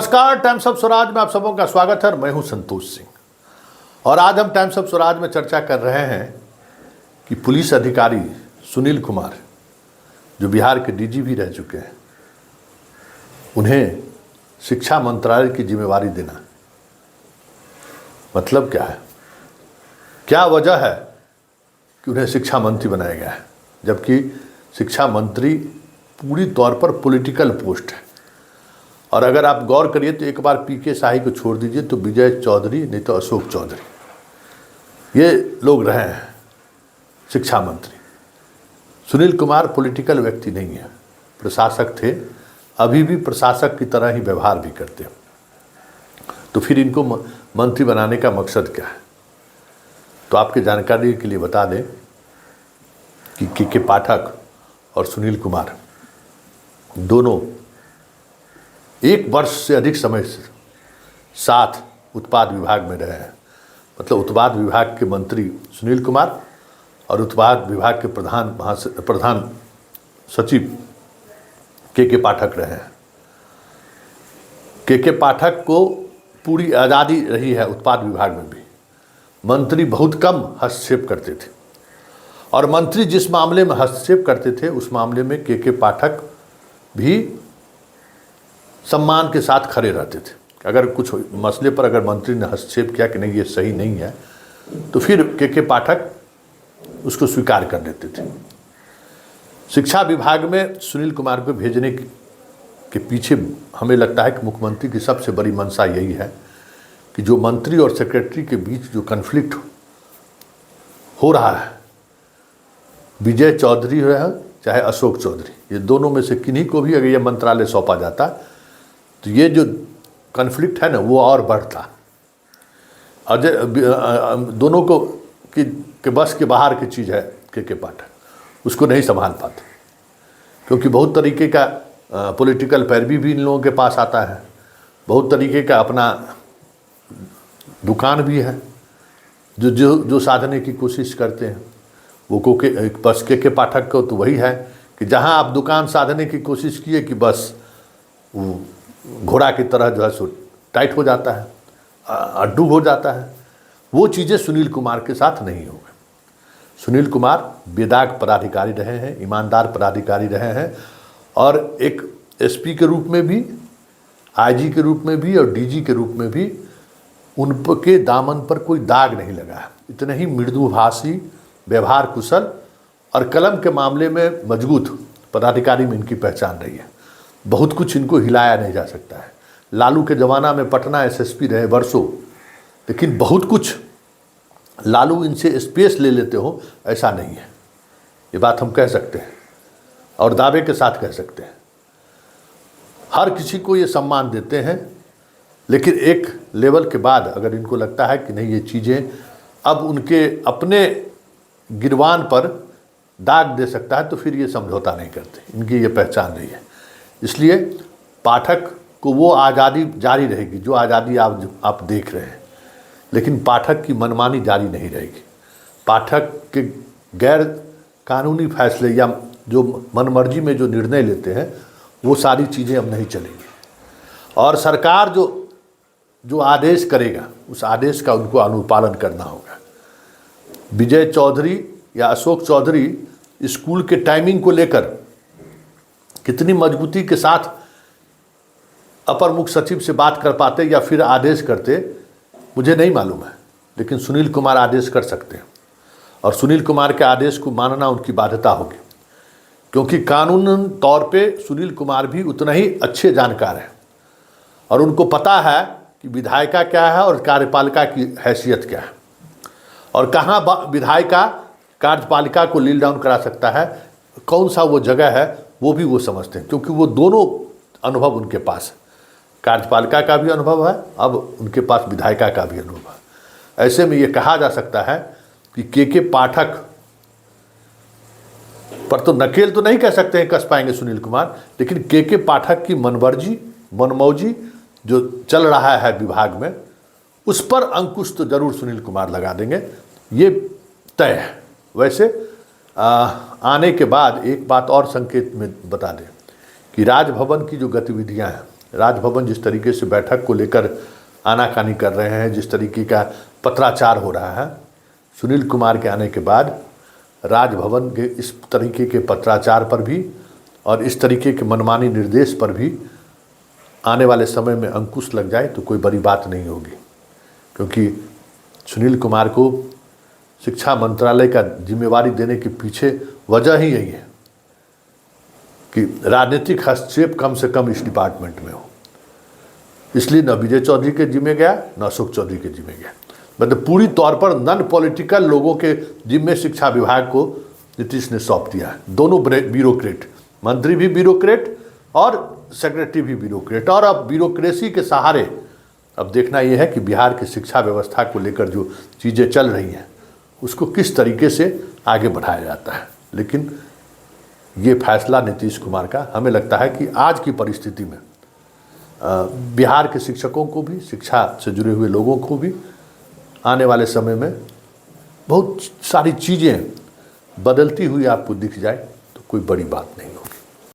नमस्कार, times of Swaraj में आप सबों का स्वागत है। मैं हूं संतोष सिंह और आज हम टाइम्स ऑफ स्वराज में चर्चा कर रहे हैं कि पुलिस अधिकारी सुनील कुमार जो बिहार के डीजी भी रह चुके हैं, उन्हें शिक्षा मंत्रालय की जिम्मेवारी देना मतलब क्या है? क्या वजह है कि उन्हें शिक्षा मंत्री बनाया गया है, जबकि शिक्षा मंत्री पूरी तौर पर पॉलिटिकल पोस्ट है। और अगर आप गौर करिए तो एक बार पीके शाही को छोड़ दीजिए तो विजय चौधरी नहीं तो अशोक चौधरी ये लोग रहे हैं शिक्षा मंत्री। सुनील कुमार पॉलिटिकल व्यक्ति नहीं है, प्रशासक थे, अभी भी प्रशासक की तरह ही व्यवहार भी करते हैं। तो फिर इनको मंत्री बनाने का मकसद क्या है? तो आपके जानकारी के लिए बता दें कि के पाठक और सुनील कुमार दोनों एक वर्ष से अधिक समय से साथ उत्पाद विभाग में रहे हैं। मतलब उत्पाद विभाग के मंत्री सुनील कुमार और उत्पाद विभाग के प्रधान सचिव के पाठक रहे हैं। के पाठक को पूरी आज़ादी रही है उत्पाद विभाग में भी। मंत्री बहुत कम हस्तक्षेप करते थे और मंत्री जिस मामले में हस्तक्षेप करते थे उस मामले में के पाठक भी सम्मान के साथ खड़े रहते थे। अगर कुछ मसले पर अगर मंत्री ने हस्तक्षेप किया कि नहीं ये सही नहीं है तो फिर के पाठक उसको स्वीकार कर लेते थे। शिक्षा विभाग में सुनील कुमार को भेजने के पीछे हमें लगता है कि मुख्यमंत्री की सबसे बड़ी मंशा यही है कि जो मंत्री और सेक्रेटरी के बीच जो कन्फ्लिक्ट हो रहा है, विजय चौधरी रहे चाहे अशोक चौधरी, ये दोनों में से किन्हीं को भी अगर ये मंत्रालय सौंपा जाता तो ये जो कन्फ्लिक्ट है ना वो और बढ़ता। अजय दोनों को के बस के बाहर की चीज़ है के पाठक, उसको नहीं संभाल पाते क्योंकि बहुत तरीके का पॉलिटिकल पैरवी भी इन लोगों के पास आता है, बहुत तरीके का अपना दुकान भी है जो जो जो साधने की कोशिश करते हैं। वो बस के पाठक को तो वही है कि जहाँ आप दुकान साधने की कोशिश किए कि बस वो घोड़ा की तरह जो है सो टाइट हो जाता है, अड्डू हो जाता है। वो चीज़ें सुनील कुमार के साथ नहीं होंगे। सुनील कुमार बेदाग पदाधिकारी रहे हैं, ईमानदार पदाधिकारी रहे हैं और एक एसपी के रूप में भी, आईजी के रूप में भी और डीजी के रूप में भी उनके दामन पर कोई दाग नहीं लगा है। इतने ही मृदुभाषी, व्यवहार कुशल और कलम के मामले में मजबूत पदाधिकारी में इनकी पहचान रही है। बहुत कुछ इनको हिलाया नहीं जा सकता है। लालू के ज़माना में पटना एसएसपी रहे वर्षों, लेकिन बहुत कुछ लालू इनसे स्पेस ले लेते हो ऐसा नहीं है। ये बात हम कह सकते हैं और दावे के साथ कह सकते हैं। हर किसी को ये सम्मान देते हैं, लेकिन एक लेवल के बाद अगर इनको लगता है कि नहीं ये चीज़ें अब उनके अपने गिरवान पर दाग दे सकता है तो फिर ये समझौता नहीं करते। इनकी ये पहचान रही है। इसलिए पाठक को वो आज़ादी जारी रहेगी जो आज़ादी आप देख रहे हैं, लेकिन पाठक की मनमानी जारी नहीं रहेगी। पाठक के गैर कानूनी फैसले या जो मनमर्जी में जो निर्णय लेते हैं वो सारी चीज़ें अब नहीं चलेंगी और सरकार जो आदेश करेगा उस आदेश का उनको अनुपालन करना होगा। विजय चौधरी या अशोक चौधरी स्कूल के टाइमिंग को लेकर कितनी मजबूती के साथ अपर मुख्य सचिव से बात कर पाते या फिर आदेश करते मुझे नहीं मालूम है, लेकिन सुनील कुमार आदेश कर सकते हैं और सुनील कुमार के आदेश को मानना उनकी बाध्यता होगी क्योंकि कानूनन तौर पे सुनील कुमार भी उतना ही अच्छे जानकार हैं और उनको पता है कि विधायिका क्या है और कार्यपालिका की हैसियत क्या है और कहाँ विधायिका कार्यपालिका को लील डाउन करा सकता है, कौन सा वो जगह है वो भी वो समझते हैं क्योंकि वो दोनों अनुभव उनके पास है। कार्यपालिका का भी अनुभव है, अब उनके पास विधायिका का भी अनुभव है। ऐसे में ये कहा जा सकता है कि के पाठक पर तो नकेल तो नहीं कह सकते हैं कस पाएंगे सुनील कुमार, लेकिन के पाठक की मनमौजी जो चल रहा है विभाग में उस पर अंकुश तो जरूर सुनील कुमार लगा देंगे, ये तय है। वैसे आने के बाद एक बात और संकेत में बता दें कि राजभवन की जो गतिविधियां हैं राजभवन जिस तरीके से बैठक को लेकर आनाकानी कर रहे हैं, जिस तरीके का पत्राचार हो रहा है, सुनील कुमार के आने के बाद राजभवन के इस तरीके के पत्राचार पर भी और इस तरीके के मनमानी निर्देश पर भी आने वाले समय में अंकुश लग जाए तो कोई बड़ी बात नहीं होगी। क्योंकि सुनील कुमार को शिक्षा मंत्रालय का जिम्मेवारी देने के पीछे वजह ही यही है कि राजनीतिक हस्तक्षेप कम से कम इस डिपार्टमेंट में हो। इसलिए न विजय चौधरी के जिम्मे गया, न अशोक चौधरी के जिम्मे गया। मतलब पूरी तौर पर नॉन पॉलिटिकल लोगों के जिम्मे शिक्षा विभाग को नीतीश ने सौंप दिया है। दोनों ब्यूरोक्रेट, मंत्री भी ब्यूरोक्रेट और सेक्रेटरी भी ब्यूरोक्रेट। और अब ब्यूरोक्रेसी के सहारे अब देखना यह है कि बिहार की शिक्षा व्यवस्था को लेकर जो चीज़ें चल रही हैं उसको किस तरीके से आगे बढ़ाया जाता है। लेकिन ये फैसला नीतीश कुमार का हमें लगता है कि आज की परिस्थिति में बिहार के शिक्षकों को भी, शिक्षा से जुड़े हुए लोगों को भी आने वाले समय में बहुत सारी चीज़ें बदलती हुई आपको दिख जाए तो कोई बड़ी बात नहीं होगी।